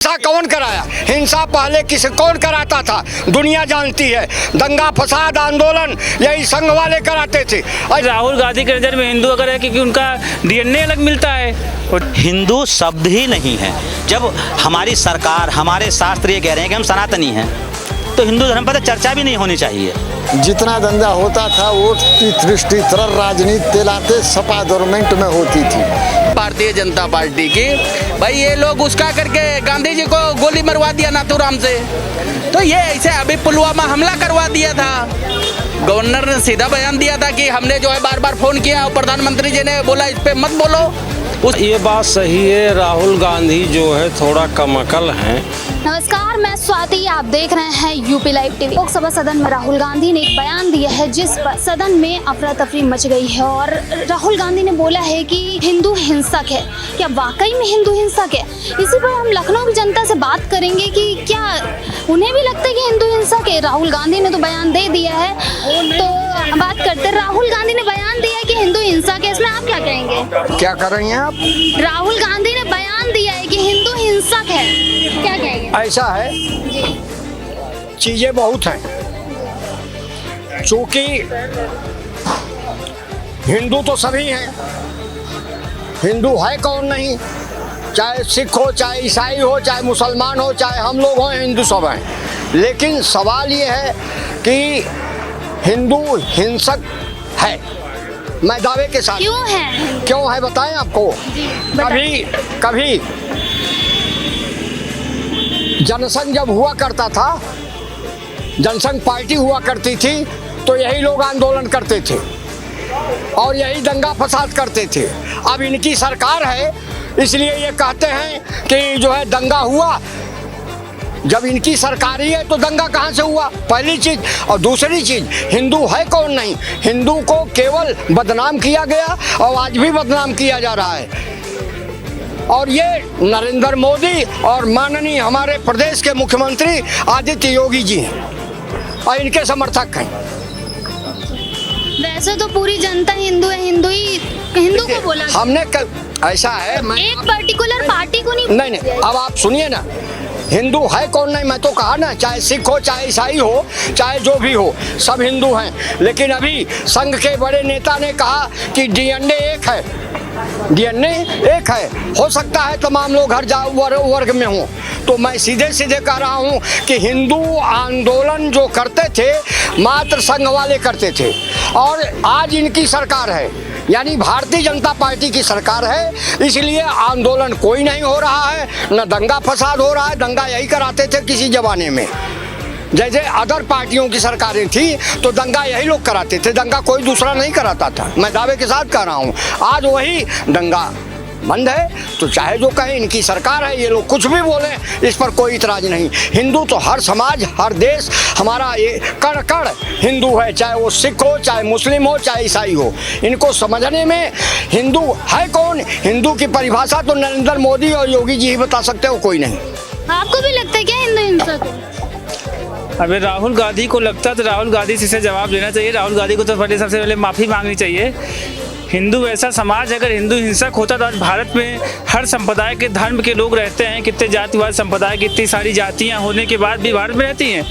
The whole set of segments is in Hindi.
हिंसा कौन कराया? हिंसा पहले कौन कराता था? दुनिया जानती है। दंगा फसाद आंदोलन यही संघ वाले कराते थे। राहुल गांधी के नज़र में हिंदू अगर है क्योंकि उनका डीएनए अलग मिलता है। हिंदू शब्द ही नहीं है। जब हमारी सरकार, हमारे शास्त्र ये कह रहे हैं कि हम सनातनी हैं, तो हिंदू धर्म पर चर्चा भी नहीं होनी चाहिए। जितना धंधा होता था वोट की दृष्टि तरह राजनीति तेलाते सपा गवर्नमेंट में होती थी। भारतीय जनता पार्टी की भाई ये लोग उसका करके गांधी जी को गोली मरवा दिया नाथूराम से, तो ये ऐसे अभी पुलवामा हमला करवा दिया था। गवर्नर ने सीधा बयान दिया था कि हमने जो है बार बार फोन किया और प्रधानमंत्री जी ने बोला इस पे मत बोलो। ये बात सही है, राहुल गांधी जो है थोड़ा कम अकल हैं। नमस्कार, मैं स्वाति, आप देख रहे हैं यूपी लाइव टीवी। लोकसभा सदन में राहुल गांधी ने एक बयान दिया है जिस पर सदन में अफरा तफरी मच गई है और राहुल गांधी ने बोला है कि हिंदू हिंसक है। क्या वाकई में हिंदू हिंसक है? इसी पर हम लखनऊ की जनता से बात करेंगे कि क्या उन्हें भी लगता है कि हिंदू हिंसक है। राहुल गांधी ने तो बयान दे दिया है, तो बात करते हैं। राहुल गांधी ने बयान दिया है कि हिंदू हिंसक है, इसमें आप क्या कहेंगे? क्या कर रही हैं आप? राहुल गांधी ने बयान दिया है कि हिंदू हिंसक है, क्या कहेंगे? ऐसा है, चीजें बहुत हैं। चूंकि हिंदू तो सभी हैं, हिंदू है कौन नहीं? चाहे सिख हो, चाहे ईसाई हो, चाहे मुसलमान हो, चाहे हम लोग हों, हिंदू सब हैं। लेकिन सवाल ये है कि हिंदू हिंसक है। मैं दावे के साथ। क्यों है बताएं आपको। कभी जनसंघ जब हुआ करता था, जनसंघ पार्टी हुआ करती थी, तो यही लोग आंदोलन करते थे और यही दंगा फसाद करते थे। अब इनकी सरकार है, इसलिए ये कहते हैं कि जो है दंगा हुआ। जब इनकी सरकार ही है तो दंगा कहाँ से हुआ? पहली चीज। और दूसरी चीज, हिंदू है कौन नहीं? हिंदू को केवल बदनाम किया गया और आज भी बदनाम किया जा रहा है। और ये नरेंद्र मोदी और माननीय हमारे प्रदेश के मुख्यमंत्री आदित्य योगी जी हैं और इनके समर्थक हैं। वैसे तो पूरी जनता हिंदू है, हिंदू को बोला हमने ऐसा है, एक पर्टिकुलर पार्टी को नहीं। अब आप सुनिए ना, हिंदू है कौन नहीं? मैं तो कहा ना, चाहे सिख हो, चाहे ईसाई हो, चाहे जो भी हो, सब हिंदू हैं। लेकिन अभी संघ के बड़े नेता ने कहा कि डीएनए एक है। डीएनए एक है, हो सकता है तमाम लोग हर वर्ग में हों। तो मैं सीधे सीधे कह रहा हूं कि हिंदू आंदोलन जो करते थे मात्र संघ वाले करते थे, और आज इनकी सरकार है, यानी भारतीय जनता पार्टी की सरकार है, इसलिए आंदोलन कोई नहीं हो रहा है, न दंगा फसाद हो रहा है। दंगा यही कराते थे किसी जमाने में, जैसे अदर पार्टियों की सरकारें थी तो दंगा यही लोग कराते थे, दंगा कोई दूसरा नहीं कराता था। मैं दावे के साथ कह रहा हूँ, आज वही दंगा बंद है। तो चाहे जो कहें, इनकी सरकार है, ये लोग कुछ भी बोलें, इस पर कोई इतराज नहीं। हिंदू तो हर समाज, हर देश, हमारा ये कण कण हिंदू है, चाहे वो सिख हो, चाहे मुस्लिम हो, चाहे ईसाई हो। इनको समझने में हिंदू है कौन, हिंदू की परिभाषा तो नरेंद्र मोदी और योगी जी ही बता सकते हो, कोई नहीं। आपको भी लगता है क्या हिंदू हिंसक है? अगर राहुल गांधी को लगता तो राहुल गांधी से इसे जवाब देना चाहिए। राहुल गांधी को तो सबसे पहले माफ़ी मांगनी चाहिए। हिंदू ऐसा समाज है, अगर हिंदू हिंसक होता तो आज भारत में हर संप्रदाय के धर्म के लोग रहते हैं। कितने जातिवाद संप्रदाय, कितनी सारी जातियां होने के बाद भी भारत में रहती हैं।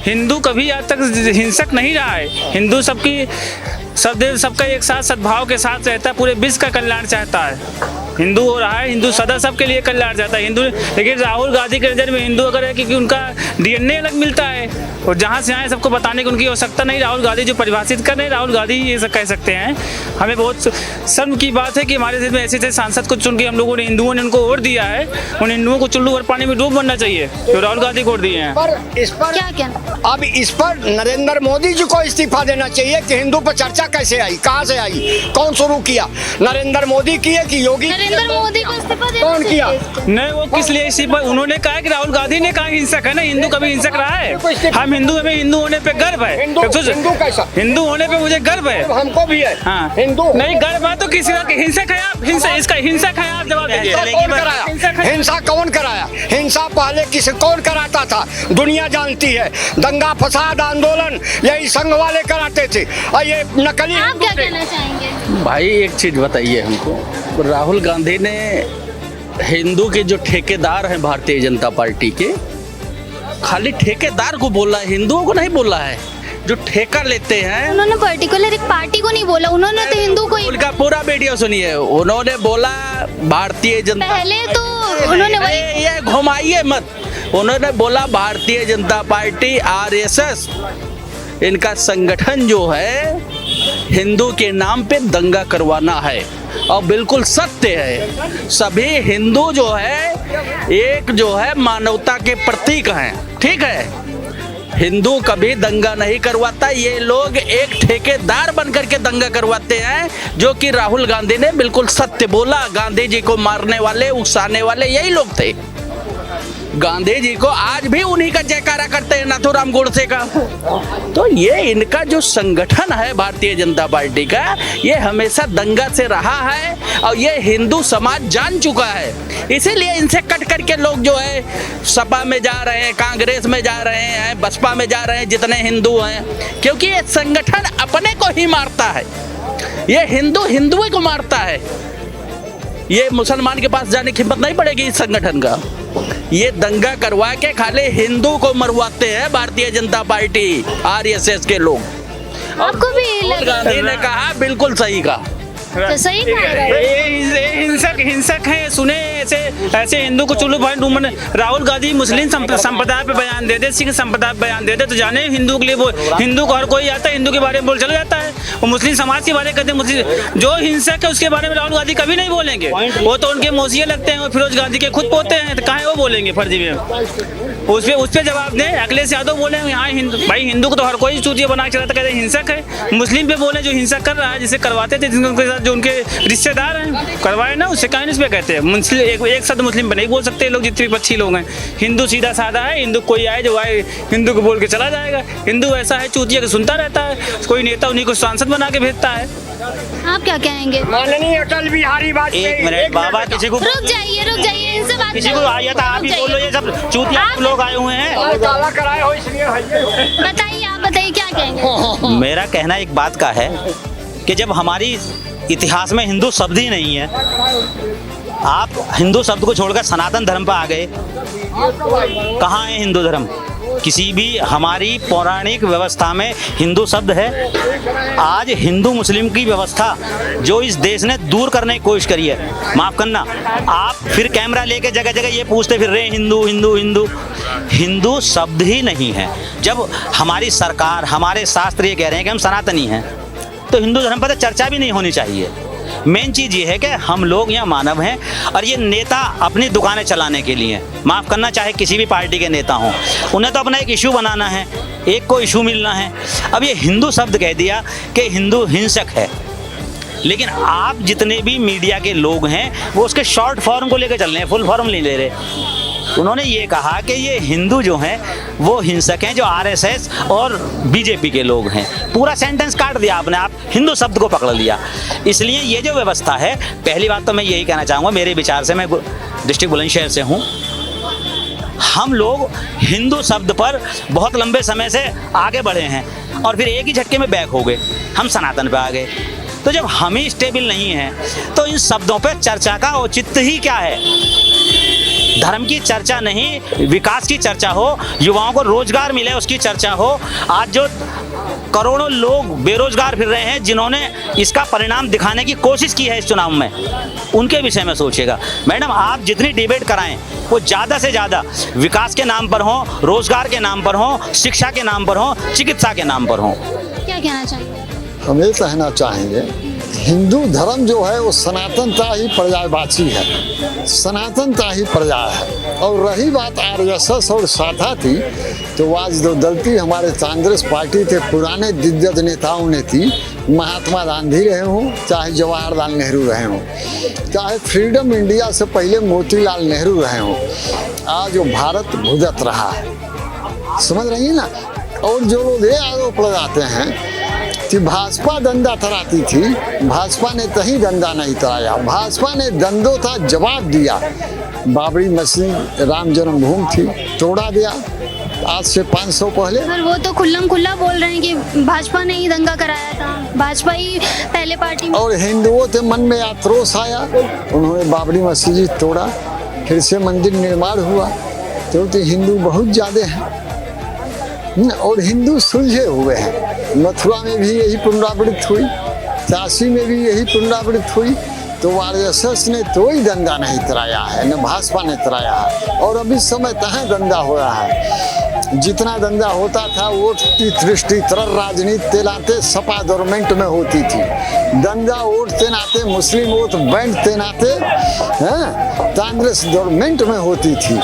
हिंदू कभी आज तक हिंसक नहीं रहा है। हिंदू सबका एक साथ सद्भाव के साथ रहता है, पूरे विश्व का कल्याण चाहता है। हिंदू हो रहा है, हिंदू सदा सबके लिए कल्याण चाहता है हिंदू। लेकिन राहुल गांधी के नज़र में हिंदू अगर है क्योंकि उनका डीएनए अलग मिलता है, और जहाँ से आए सबको बताने की उनकी आवश्यकता नहीं। राहुल गांधी जो परिभाषित कर रहे हैं, राहुल गांधी ये सब कह सकते हैं। हमें बहुत शर्म की बात है कि हमारे देश में ऐसे सांसद को चुन के हम लोगों ने, हिंदुओं ने उनको वोट दिया है। उन हिंदुओं को चुल्लू भर पानी में डूब मरना चाहिए तो राहुल गांधी को वोट दिए हैं। पर इस पर क्या अब इस पर नरेंद्र मोदी जी को इस्तीफा देना चाहिए कि हिंदू पर चर्चा कैसे आई, कहाँ से आई, कौन शुरू किया? नरेंद्र मोदी किए कि योगी? नरेंद्र मोदी को इस्तीफा देना कौन किया? नहीं, वो किस लिए इस्तीफा? उन्होंने कहा कि राहुल गांधी ने कहा हिंसक है ना। हिंदू कभी हिंसक रहा है? हम हिंदू, हमें हिंदू होने पे गर्व है। हिंदू कैसा? हिंदू होने पे मुझे गर्व है। हमको भी है। हाँ, हिंदू नहीं गर्व है तो किसी का हिंसक है आप? इसका हिंसक है, आप जवाब दीजिए। कौन कराया? हिंसा कौन कराया? हिंसा पहले कौन कराता था? दुनिया जानती है। दंगा फसाद आंदोलन यही संघ वाले कराते थे और ये नकली। आप क्या कहना चाहेंगे? भाई एक चीज बताइए हमको, राहुल गांधी ने हिंदू के जो ठेकेदार हैं भारतीय जनता पार्टी के, खाली ठेकेदार को बोला है, हिंदुओं को नहीं बोला है। जो ठेका लेते हैं, उन्होंने पर्टिकुलर एक पार्टी को नहीं बोला, उन्होंने तो हिंदू को ही। उनका पूरा वीडियो सुनिए। उन्होंने बोला भारतीय जनता, पहले तो उन्होंने वही ये घुमाइए मत। उन्होंने बोला भारतीय जनता पार्टी आरएसएस इनका संगठन जो है हिंदू के नाम पे दंगा करवाना है, और बिल्कुल सत्य है। सभी हिंदू जो है एक जो है मानवता के प्रतीक हैं, ठीक है। हिंदू कभी दंगा नहीं करवाता, ये लोग एक ठेकेदार बनकर के दंगा करवाते हैं, जो कि राहुल गांधी ने बिल्कुल सत्य बोला। गांधी जी को मारने वाले, उकसाने वाले यही लोग थे। गांधी जी को आज भी उन्हीं का जयकारा करते हैं, नाथूराम गोडसे का। तो ये इनका जो संगठन है भारतीय जनता पार्टी का, ये हमेशा दंगा से रहा है, और ये हिंदू समाज जान चुका है। इसीलिए इनसे कट करके लोग जो है सपा में जा रहे हैं, कांग्रेस में जा रहे हैं, बसपा में जा रहे हैं, जितने हिंदू हैं, क्योंकि ये संगठन अपने को ही मारता है। ये हिंदू हिंदुओं को मारता है। ये मुसलमान के पास जाने की हिम्मत नहीं पड़ेगी इस संगठन का। ये दंगा करवा के खाली हिंदू को मरवाते हैं भारतीय जनता पार्टी आरएसएस के लोग। आपको भी राहुल गांधी ने कहा बिल्कुल सही कहा। तो सही कह रहे हैं। ये हिंसक है। सुने ऐसे हिंदू को चुल्लू भाई डूमन। राहुल गांधी मुस्लिम संप्रदाय पे बयान देते, सिख संप्रदाय पे बयान देते, तो जाने हिंदू के लिए वो हिंदू को हर कोई आता है, हिंदू के बारे में बोल चला जाता है। वो मुस्लिम समाज के बारे में कहते हैं, मुस्लिम जो हिंसक है उसके बारे में राहुल गांधी कभी नहीं बोलेंगे। वो तो उनके मौसिया लगते हैं, वो फिरोज गांधी के खुद पोते हैं, तो कहाँ वो बोलेंगे फर्जी में। उस पर जवाब दें। अखिलेश यादव बोले यहाँ भाई हिंदू को तो हर कोई चूतिया बना के चलाता, कहते हैं हिंसक है। मुस्लिम पे बोले जो हिंसा कर रहा है, जिसे करवाते थे जिनके साथ जो उनके रिश्तेदार हैं करवाए ना, उससे कहीं इस पे कहते हैं मुस्लिम। एक शब्द मुस्लिम पे नहीं बोल सकते लोग, जितने पक्षी लोग हैं। हिंदू सीधा साधा है, हिंदू कोई आए जो आए हिंदू को बोल के चला जाएगा। हिंदू ऐसा है चूतिया के सुनता रहता है, कोई नेता उन्हीं को सांसद बना के भेजता है। आप क्या कहेंगे? माननीय अटल बिहारी वाजपेयी। एक मिनट बाबा, किसी को रुक जाइए इनसे बात किसी को आया था, आप ही बोल लो। ये सब चूतिया लोग आए हुए हैं। काला कराए हो इसलिए बताइए, आप बताइए क्या कहेंगे? मेरा कहना एक बात का है कि जब हमारी इतिहास में हिंदू शब्द ही नहीं है, आप हिंदू शब्द को छोड़कर सनातन धर्म पर आ गए। कहाँ है हिंदू धर्म? किसी भी हमारी पौराणिक व्यवस्था में हिंदू शब्द है? आज हिंदू मुस्लिम की व्यवस्था जो इस देश ने दूर करने की कोशिश करी है, माफ करना, आप फिर कैमरा लेके जगह जगह ये पूछते फिर रहे हिंदू हिंदू हिंदू। हिंदू शब्द ही नहीं है। जब हमारी सरकार, हमारे शास्त्र ये कह रहे हैं कि हम सनातनी हैं, तो हिंदू धर्म पर तो चर्चा भी नहीं होनी चाहिए। मेन चीज़ ये है कि हम लोग यहाँ मानव हैं, और ये नेता अपनी दुकानें चलाने के लिए, माफ़ करना, चाहे किसी भी पार्टी के नेता हों, उन्हें तो अपना एक इशू बनाना है, एक को इशू मिलना है। अब ये हिंदू शब्द कह दिया कि हिंदू हिंसक है, लेकिन आप जितने भी मीडिया के लोग हैं वो उसके शॉर्ट फॉर्म को लेकर चल रहे हैं, फुल फॉर्म नहीं ले रहे। उन्होंने ये कहा कि ये हिंदू जो हैं वो हिंसक हैं, जो आरएसएस और बीजेपी के लोग हैं। पूरा सेंटेंस काट दिया आपने, आप हिंदू शब्द को पकड़ लिया। इसलिए ये जो व्यवस्था है, पहली बात तो मैं यही कहना चाहूँगा, मेरे विचार से, मैं डिस्ट्रिक्ट बुलंदशहर से हूँ, हम लोग हिंदू शब्द पर बहुत लंबे समय से आगे बढ़े हैं, और फिर एक ही झटके में बैक हो गए, हम सनातन पे आ गए। तो जब हम ही स्टेबल नहीं हैं, तो इन शब्दों पे चर्चा का औचित्य ही क्या है? धर्म की चर्चा नहीं, विकास की चर्चा हो, युवाओं को रोजगार मिले उसकी चर्चा हो। आज जो करोड़ों लोग बेरोजगार फिर रहे हैं, जिन्होंने इसका परिणाम दिखाने की कोशिश की है इस चुनाव में, उनके विषय में सोचिएगा। मैडम, आप जितनी डिबेट कराएं वो ज़्यादा से ज़्यादा विकास के नाम पर हो, रोजगार के नाम पर हो, शिक्षा के नाम पर हो, चिकित्सा के नाम पर हो। क्या कहना चाहिए? हम ये कहना चाहेंगे, हिंदू धर्म जो है वो सनातनता ही पर्यायवाची है, सनातनता ही पर्याय है। और रही बात आरएसएस और साथा थी, तो आज जो दलती हमारे कांग्रेस पार्टी थे, पुराने दिग्गज नेताओं ने थी, महात्मा गांधी रहे हों, चाहे जवाहरलाल नेहरू रहे हों, चाहे फ्रीडम इंडिया से पहले मोतीलाल नेहरू रहे हों, आज वो भारत भुगत रहा है। समझ रही है ना? और जो लोग ये आरोप लगाते हैं कि भाजपा दंदा तराती थी, भाजपा ने कहीं दंदा नहीं तराया। भाजपा ने दंदों का जवाब दिया। बाबरी मस्जिद, राम जन्मभूमि थी, तोड़ा गया। आज से 500 पहले। पर वो तो खुल्लम खुल्ला बोल रहे हैं कि भाजपा ने ही दंगा कराया था, भाजपा ही पहले पार्टी में। और हिंदुओं के मन में आक्रोश आया, उन्होंने बाबरी मस्जिद तोड़ा, फिर से मंदिर निर्माण हुआ। तो हिंदू बहुत ज़्यादा हैं और हिंदू सुलझे हुए हैं। मथुरा में भी यही पुनरावृत्ति हुई, काशी में भी यही पुनरावृत्ति हुई। तो आरएसएस ने कोई दंगा नहीं कराया है, न भाजपा ने कराया है। और अभी समय कहाँ दंगा हो रहा है, जितना दंगा होता था वोट की दृष्टि तरह राजनीति के नाते सपा गवर्नमेंट में होती थी। दंगा वोट के नाते, मुस्लिम वोट बैंक के नाते कांग्रेस गवर्नमेंट में होती थी।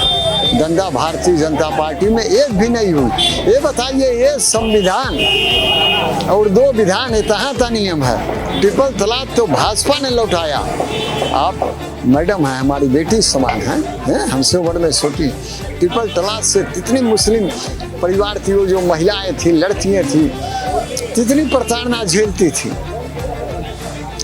दंगा भारतीय जनता पार्टी में एक भी नहीं हुई। ये बताइए, ये संविधान और 2 विधान इतना का नियम है। ट्रिपल तलाक तो भाजपा ने लौटाया। आप मैडम हैं, हमारी बेटी समान हैं, हमसे उम्र में छोटी। ट्रिपल तलाक से कितनी मुस्लिम परिवार की वो जो महिलाएं थी, लड़कियां थी, कितनी प्रताड़ना झेलती थी।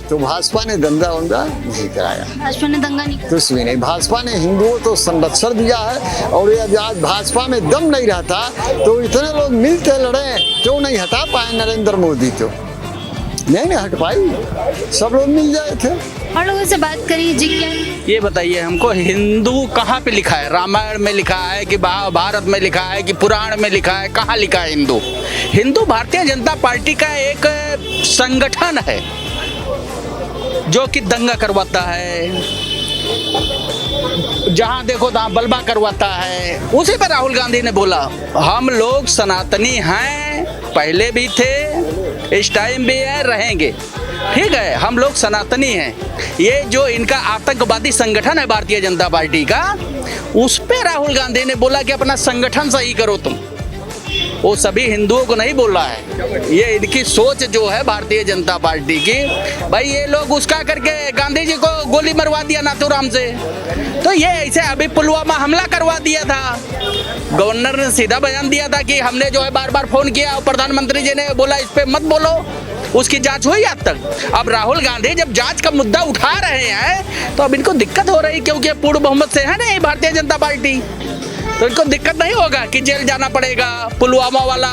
तो भाजपा ने दंगा वंगा नहीं कराया, भाजपा ने दंगा नहीं कराया। कुछ भी नहीं। भाजपा ने हिंदुओं को संरक्षण दिया है। और ये आज भाजपा में दम नहीं रहता तो इतने लोग मिलते लड़े, क्यों नहीं हटा पाए नरेंद्र मोदी? तो नहीं हट पाई, सब लोग मिल जाए थे। और लोगों से बात करिए जी, क्या ये बताइए हमको, हिंदू कहाँ पे लिखा है? रामायण में लिखा है कि भारत में लिखा है कि पुराण में लिखा है? कहाँ लिखा है हिंदू? हिंदू भारतीय जनता पार्टी का एक संगठन है जो कि दंगा करवाता है, जहां देखो तहां बलबा करवाता है। उसी पर राहुल गांधी ने बोला हम लोग सनातनी हैं, पहले भी थे, इस टाइम भी है, रहेंगे। ठीक है, हम लोग सनातनी हैं। ये जो इनका आतंकवादी संगठन है भारतीय जनता पार्टी का, उस पे राहुल गांधी ने बोला कि अपना संगठन सही करो तुम। वो सभी हिंदुओं को नहीं बोल रहा है, ये इनकी सोच जो है भारतीय जनता पार्टी की। भाई ये लोग उसका करके गांधी जी को गोली मरवा दिया नाथूराम से, तो ये ऐसे अभी पुलवामा हमला करवा दिया था। गवर्नर ने सीधा बयान दिया था कि हमने जो है बार बार फोन किया और प्रधानमंत्री जी ने बोला इस पे मत बोलो, उसकी जांच हुई आज तक। अब राहुल गांधी जब जांच का मुद्दा उठा रहे हैं तो अब इनको दिक्कत हो रही, क्योंकि पूर्ण बहुमत से है ना ये भारतीय जनता पार्टी, तो इनको दिक्कत नहीं होगा कि जेल जाना पड़ेगा। पुलवामा वाला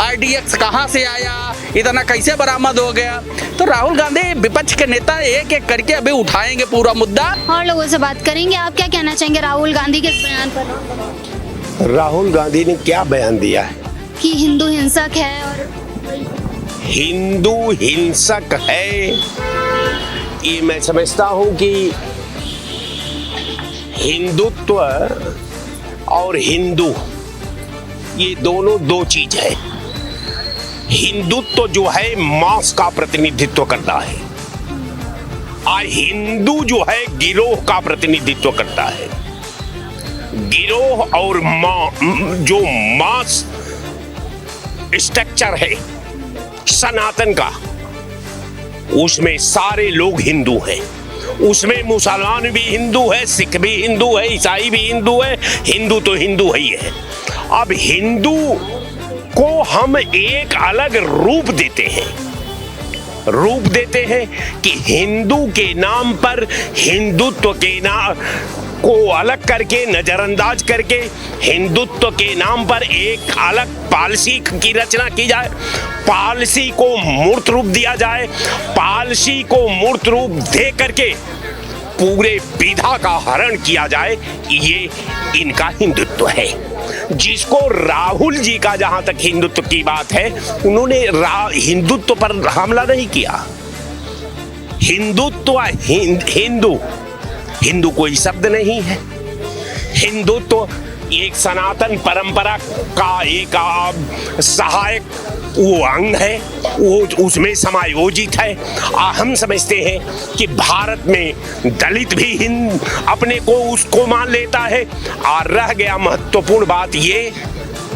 RDX कहाँ से आया, इतना कैसे बरामद हो गया? तो राहुल गांधी विपक्ष के नेता एक एक करके अभी उठाएंगे पूरा मुद्दा। और लोगों से बात करेंगे। आप क्या कहना चाहेंगे राहुल गांधी के इस बयान पर? राहुल गांधी ने क्या बयान दिया है कि हिंदू हिंसक है और हिंदू हिंसक है। ये मैं समझता हूं कि हिंदुत्व और हिंदू ये दोनों 2 चीज है। हिंदुत्व जो है मास का प्रतिनिधित्व करता है और हिंदू जो है गिरोह का प्रतिनिधित्व करता है। गिरोह और जो मास स्ट्रक्चर है सनातन का, उसमें सारे लोग हिंदू हैं। उसमें मुसलमान भी हिंदू है, सिख भी हिंदू है, ईसाई भी हिंदू है। हिंदू तो हिंदू ही है। अब हिंदू को हम एक अलग रूप देते हैं कि हिंदू के नाम पर हिंदुत्व के नाम को अलग करके, नजरअंदाज करके हिंदुत्व के नाम पर एक अलग पॉलिसी की रचना की जाए, पॉलिसी को मूर्त रूप दिया जाए, पॉलिसी को मूर्त रूप दे करके पूरे विधा का हरण किया जाए। ये इनका हिंदुत्व है, जिसको राहुल जी का जहां तक हिंदुत्व की बात है, उन्होंने हिंदुत्व पर हमला नहीं किया। हिंदुत्व हिंदू कोई शब्द नहीं है। हिंदुत्व एक सनातन परंपरा का एक सहायक वो अंग है, वो उसमें समायोजित है। हम समझते हैं कि भारत में दलित भी अपने को उसको मान लेता है। और रह गया महत्वपूर्ण बात ये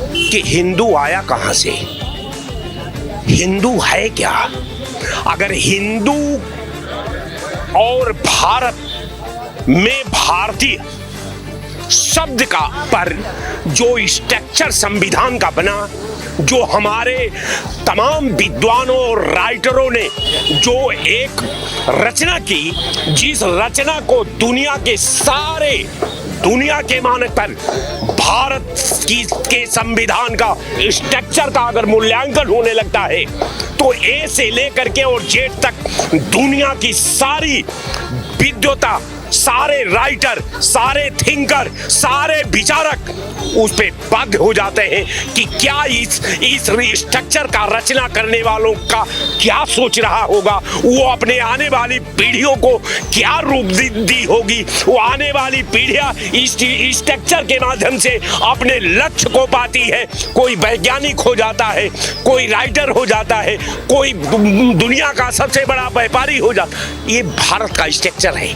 कि हिंदू आया कहाँ से, हिंदू है क्या? अगर हिंदू और भारत में भारतीय शब्द का पर जो स्ट्रक्चर संविधान का बना, जो हमारे तमाम विद्वानों और राइटरों ने जो एक रचना की, जिस रचना को दुनिया के सारे दुनिया के मानक पर भारत के संविधान का स्ट्रक्चर का अगर मूल्यांकन होने लगता है तो ए से लेकर के और जेड तक दुनिया की सारी विद्वता, सारे राइटर, सारे थिंकर, सारे विचारक उस पे बाध्य हो जाते हैं कि क्या इस स्ट्रक्चर का रचना करने वालों का क्या सोच रहा होगा, वो अपने आने वाली पीढ़ियों को क्या रूप दी होगी, वो आने वाली पीढ़ियां इस स्ट्रक्चर के माध्यम से अपने लक्ष्य को पाती है। कोई वैज्ञानिक हो जाता है, कोई राइटर हो जाता है, कोई दुनिया का सबसे बड़ा व्यापारी हो जाता है। ये भारत का स्ट्रक्चर है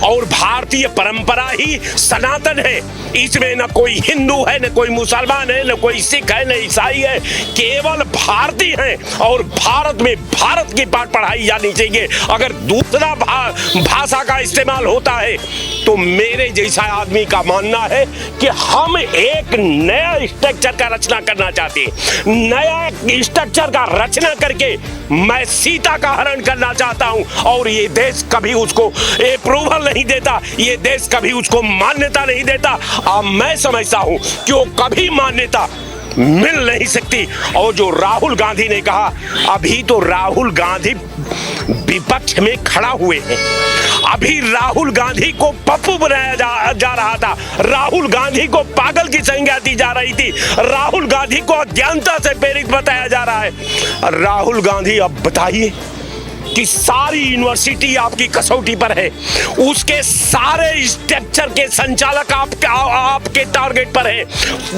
और भारतीय परंपरा ही सनातन है। इसमें न कोई हिंदू है, न कोई मुसलमान है, न कोई सिख है, न ईसाई है, केवल भारतीय है। और भारत में भारत की पाठ पढ़ाई जानी चाहिए। अगर दूसरा भाषा का इस्तेमाल होता है तो मेरे जैसा आदमी का मानना है कि हम एक नया स्ट्रक्चर का रचना करना चाहते हैं। नया स्ट्रक्चर का रचना करके मैं सीता का हरण करना चाहता हूं और ये देश कभी उसको अप्रूवल नहीं देता, ये देश कभी उसको मान्यता नहीं देता। अब मैं समझता हूं कि वो कभी मान्यता मिल नहीं सकती। और जो राहुल गांधी ने कहा, अभी तो राहुल गांधी विपक्ष में खड़ा हुए हैं। अभी राहुल गांधी को पप्पू बनाया जा रहा था, राहुल गांधी को पागल की संज्ञा दी जा रही थी, राहुल गांधी को अज्ञानता से प्रेरित बताया जा रहा है। राहुल गांधी अब बताइए कि सारी यूनिवर्सिटी आपकी कसौटी पर है, उसके सारे स्ट्रक्चर के संचालक आपके टारगेट पर है,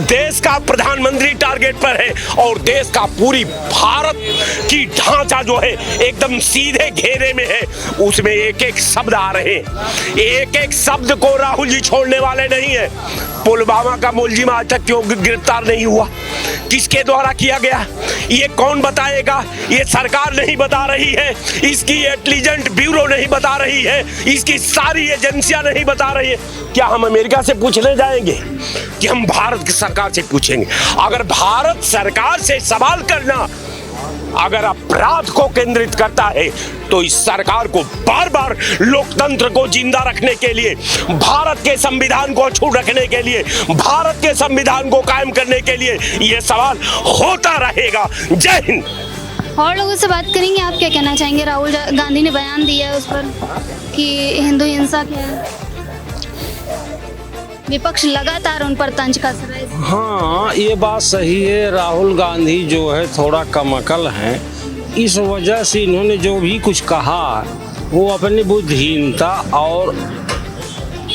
देश का प्रधानमंत्री टारगेट पर है और देश का पूरी भारत की ढांचा जो है एकदम सीधे घेरे में है। उसमें एक एक शब्द आ रहे हैं, एक एक शब्द को राहुल जी छोड़ने वाले नहीं है। पुलवामा का मुलजिम आज तक क्यों गिरफ्तार नहीं हुआ, किसके द्वारा किया गया, ये कौन बताएगा? ये सरकार नहीं बता रही है, इसकी इंटेलिजेंस ब्यूरो नहीं बता रही है, इसकी सारी एजेंसियां नहीं बता रही है। क्या हम अमेरिका से पूछने जाएंगे कि हम भारत की सरकार से पूछेंगे? अगर भारत सरकार से सवाल करना अगर अपराध को केंद्रित करता है तो इस सरकार को बार बार लोकतंत्र को जिंदा रखने के लिए, भारत के संविधान को अछूत रखने के लिए, भारत के संविधान को कायम करने के लिए ये सवाल होता रहेगा। जय हिंद। और लोगों से बात करेंगे, आप क्या कहना चाहेंगे? राहुल गांधी ने बयान दिया है उस पर कि हिंदू हिंसा है, विपक्ष लगातार उन पर तंज कस रहा है। हाँ, ये बात सही है। राहुल गांधी जो है थोड़ा कमअकल हैं, इस वजह से इन्होंने जो भी कुछ कहा वो अपनी बुद्धिहीनता और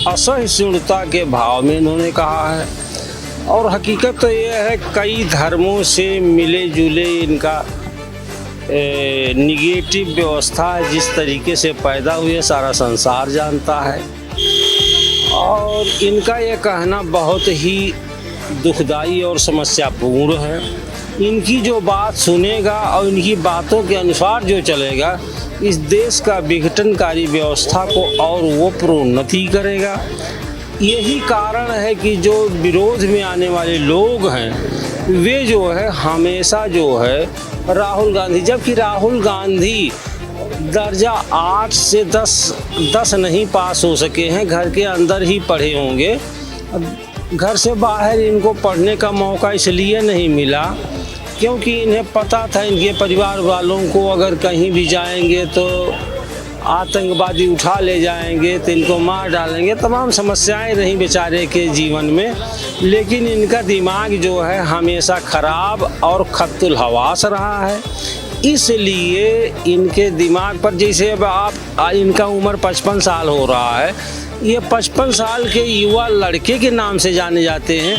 असहिष्णुता के भाव में इन्होंने कहा है। और हकीकत तो ये है कई धर्मों से मिले जुले इनका निगेटिव व्यवस्था है, जिस तरीके से पैदा हुए सारा संसार जानता है। और इनका ये कहना बहुत ही दुखदाई और समस्यापूर्ण है। इनकी जो बात सुनेगा और इनकी बातों के अनुसार जो चलेगा, इस देश का विघटनकारी व्यवस्था को और वो प्रोन्नति करेगा। यही कारण है कि जो विरोध में आने वाले लोग हैं वे जो है हमेशा जो है राहुल गांधी, जबकि राहुल गांधी दर्जा 8 से 10 नहीं पास हो सके हैं, घर के अंदर ही पढ़े होंगे। घर से बाहर इनको पढ़ने का मौका इसलिए नहीं मिला क्योंकि इन्हें पता था इनके परिवार वालों को अगर कहीं भी जाएंगे तो आतंकवादी उठा ले जाएंगे, तो इनको मार डालेंगे। तमाम समस्याएं रहीं बेचारे के जीवन में, लेकिन इनका दिमाग जो है हमेशा खराब और खत्तुल हवास रहा है। इसलिए इनके दिमाग पर, जैसे अब इनका उम्र 55 साल हो रहा है, ये 55 साल के युवा लड़के के नाम से जाने जाते हैं,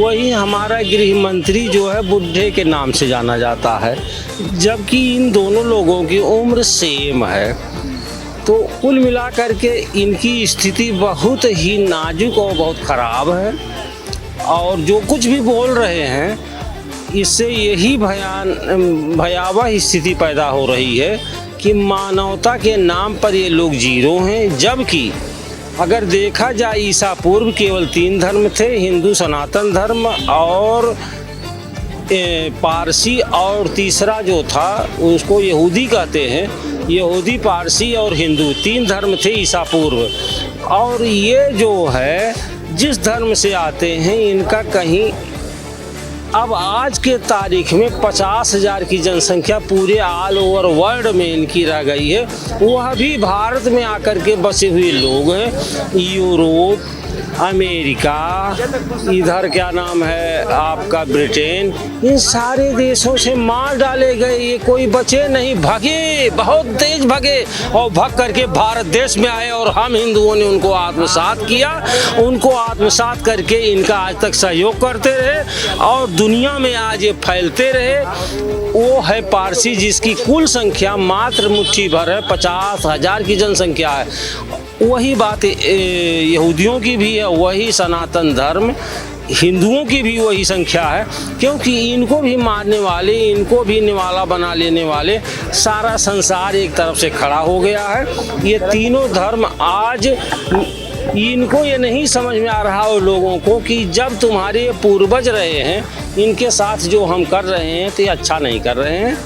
वही हमारा गृह मंत्री जो है बुढ़े के नाम से जाना जाता है, जबकि इन दोनों लोगों की उम्र सेम है। तो कुल मिलाकर के इनकी स्थिति बहुत ही नाजुक और बहुत ख़राब है। और जो कुछ भी बोल रहे हैं इससे यही भयावह स्थिति पैदा हो रही है कि मानवता के नाम पर ये लोग जीरो हैं। जबकि अगर देखा जाए ईसा पूर्व केवल 3 धर्म थे, हिंदू सनातन धर्म और पारसी और तीसरा जो था उसको यहूदी कहते हैं। यहूदी, पारसी और हिंदू 3 धर्म थे ईसा पूर्व। और ये जो है जिस धर्म से आते हैं इनका कहीं अब आज के तारीख में 50,000 की जनसंख्या पूरे ऑल ओवर वर्ल्ड में इनकी रह गई है। वह भी भारत में आकर के बसे हुए लोग हैं। यूरोप, अमेरिका, इधर क्या नाम है आपका ब्रिटेन, इन सारे देशों से मार डाले गए। ये कोई बचे नहीं, भगे, बहुत तेज भगे और भग करके भारत देश में आए और हम हिंदुओं ने उनको आत्मसात किया। उनको आत्मसात करके इनका आज तक सहयोग करते रहे और दुनिया में आज ये फैलते रहे। वो है पारसी, जिसकी कुल संख्या मात्र मुट्ठी भर है, 50,000 की जनसंख्या है। वही बात यहूदियों की भी है, वही सनातन धर्म हिंदुओं की भी वही संख्या है, क्योंकि इनको भी मारने वाले, इनको भी निवाला बना लेने वाले सारा संसार एक तरफ से खड़ा हो गया है। ये तीनों धर्म आज इनको ये नहीं समझ में आ रहा हो लोगों को कि जब तुम्हारे पूर्वज रहे हैं इनके साथ जो हम कर रहे हैं तो ये अच्छा नहीं कर रहे हैं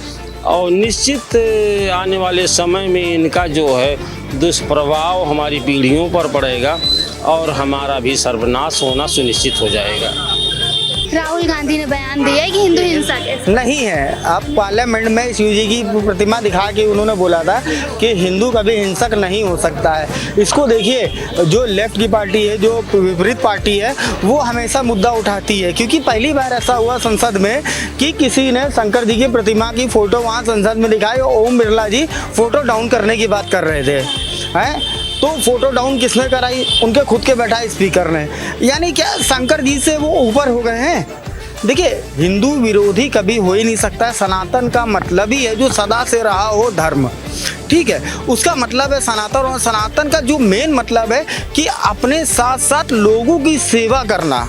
और निश्चित आने वाले समय में इनका जो है दुष्प्रभाव हमारी पीढ़ियों पर पड़ेगा और हमारा भी सर्वनाश होना सुनिश्चित हो जाएगा। राहुल गांधी ने बयान दिया है कि हिंदू हिंसा के नहीं है। आप पार्लियामेंट में शिव जी की प्रतिमा दिखा के उन्होंने बोला था कि हिंदू कभी हिंसक नहीं हो सकता है। इसको देखिए, जो लेफ्ट की पार्टी है, जो विपरीत पार्टी है, वो हमेशा मुद्दा उठाती है। क्योंकि पहली बार ऐसा हुआ संसद में कि किसी ने शंकर जी की प्रतिमा की फ़ोटो वहाँ संसद में दिखाई और ओम बिरला जी फ़ोटो डाउन करने की बात कर रहे थे, हैं। तो फोटो डाउन किसने कराई? उनके खुद के बैठा स्पीकर ने। यानी क्या शंकर जी से वो ऊपर हो गए हैं? देखिए, हिंदू विरोधी कभी हो ही नहीं सकता। सनातन का मतलब ही है जो सदा से रहा हो धर्म, ठीक है, उसका मतलब है सनातन। और सनातन का जो मेन मतलब है कि अपने साथ साथ लोगों की सेवा करना।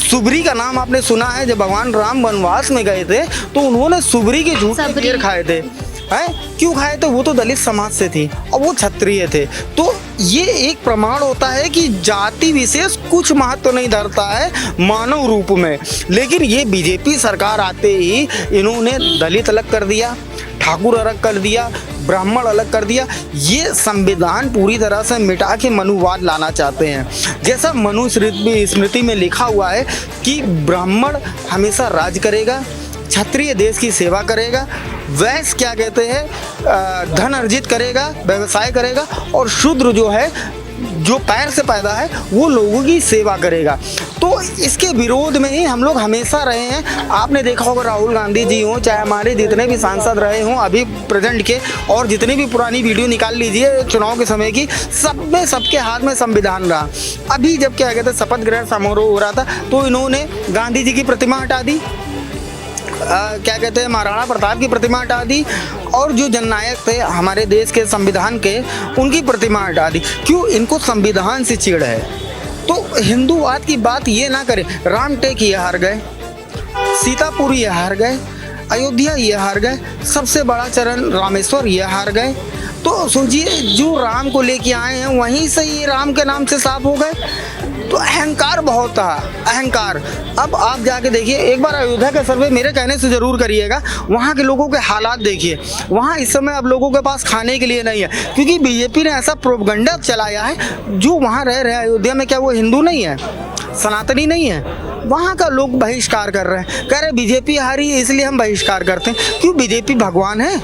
सुबरी का नाम आपने सुना है? जब भगवान राम वनवास में गए थे तो उन्होंने सुबरी के झूठे पैर खाए थे, हैं? क्यों खाए थे? वो तो दलित समाज से थी और वो क्षत्रिय थे। तो ये एक प्रमाण होता है कि जाति विशेष कुछ महत्व नहीं धरता है मानव रूप में। लेकिन ये बीजेपी सरकार आते ही इन्होंने दलित अलग कर दिया, ठाकुर अलग कर दिया, ब्राह्मण अलग कर दिया। ये संविधान पूरी तरह से मिटा के मनुवाद लाना चाहते हैं। जैसा मनुस्मृति में लिखा हुआ है कि ब्राह्मण हमेशा राज करेगा, क्षत्रिय देश की सेवा करेगा, वैश्य क्या कहते हैं धन अर्जित करेगा, व्यवसाय करेगा, और शूद्र जो है जो पैर से पैदा है वो लोगों की सेवा करेगा। तो इसके विरोध में ही हम लोग हमेशा रहे हैं। आपने देखा होगा राहुल गांधी जी हों, चाहे हमारे जितने भी सांसद रहे हों अभी प्रेजेंट के, और जितनी भी पुरानी वीडियो निकाल लीजिए चुनाव के समय की, सब में सबके हाथ में संविधान रहा। अभी जब क्या कहते हैं शपथ ग्रहण समारोह हो रहा था तो इन्होंने गांधी जी की प्रतिमा हटा दी, क्या कहते हैं महाराणा प्रताप की प्रतिमा हटा दी, और जो जननायक थे हमारे देश के संविधान के उनकी प्रतिमा हटा दी। क्यों? इनको संविधान से चिढ़ है। तो हिंदूवाद की बात ये ना करें। राम टेक ये हार गए, सीतापुर ये हार गए, अयोध्या ये हार गए, सबसे बड़ा चरण रामेश्वर ये हार गए। तो सोचिए, जो राम को लेके आए हैं वहीं से ये राम के नाम से साफ हो गए। तो अहंकार बहुत था, अहंकार। अब आप जाके देखिए, एक बार अयोध्या का सर्वे मेरे कहने से ज़रूर करिएगा। वहाँ के लोगों के हालात देखिए। वहाँ इस समय अब लोगों के पास खाने के लिए नहीं है, क्योंकि बीजेपी ने ऐसा प्रोपगंडा चलाया है। जो वहाँ रह रहे हैं अयोध्या में, क्या वो हिंदू नहीं है, सनातनी नहीं है? वहाँ का लोग बहिष्कार कर रहे हैं, कह रहे बीजेपी हारी है इसलिए हम बहिष्कार करते हैं। क्यों? बीजेपी भगवान है?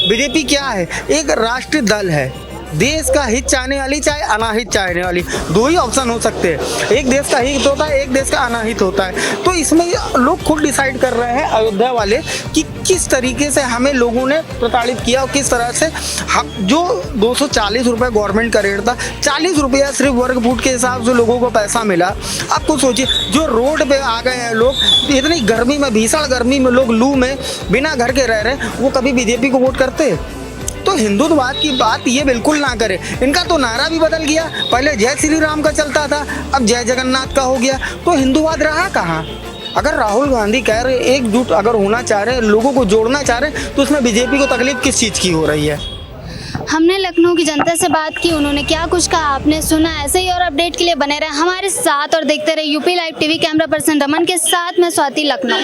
बीजेपी क्या है? एक राष्ट्रीय दल है, देश का हित चाहने वाली चाहे अनाहित चाहने वाली, दो ही ऑप्शन हो सकते हैं। एक देश का हित होता है, एक देश का अनाहित होता है। तो इसमें लोग खुद डिसाइड कर रहे हैं अयोध्या वाले कि किस तरीके से हमें लोगों ने प्रताड़ित किया और किस तरह से हम जो 240 रुपये गवर्नमेंट का रेट था, 40 रुपया सिर्फ वर्ग फुट के हिसाब से लोगों को पैसा मिला। आप खुद सोचिए, जो रोड पे आ गए हैं लोग, इतनी गर्मी में, भीषण गर्मी में लोग लू में बिना घर के रह रहे हैं, वो कभी बीजेपी को वोट करते? तो हिंदुत्ववाद की बात ये बिल्कुल ना करें। इनका तो नारा भी बदल गया, पहले जय श्री राम का चलता था, अब जय जगन्नाथ का हो गया। तो हिंदुवाद रहा कहाँ? अगर राहुल गांधी कह रहे एकजुट अगर होना चाह रहे हैं, लोगों को जोड़ना चाह रहे हैं, तो उसमें बीजेपी को तकलीफ किस चीज़ की हो रही है? हमने लखनऊ की जनता से बात की, उन्होंने क्या कुछ कहा आपने सुना। ऐसे ही और अपडेट के लिए बने रहे हमारे साथ और देखते रहे UP live TV. Camera person Raman के साथ मैं स्वाति, लखनऊ।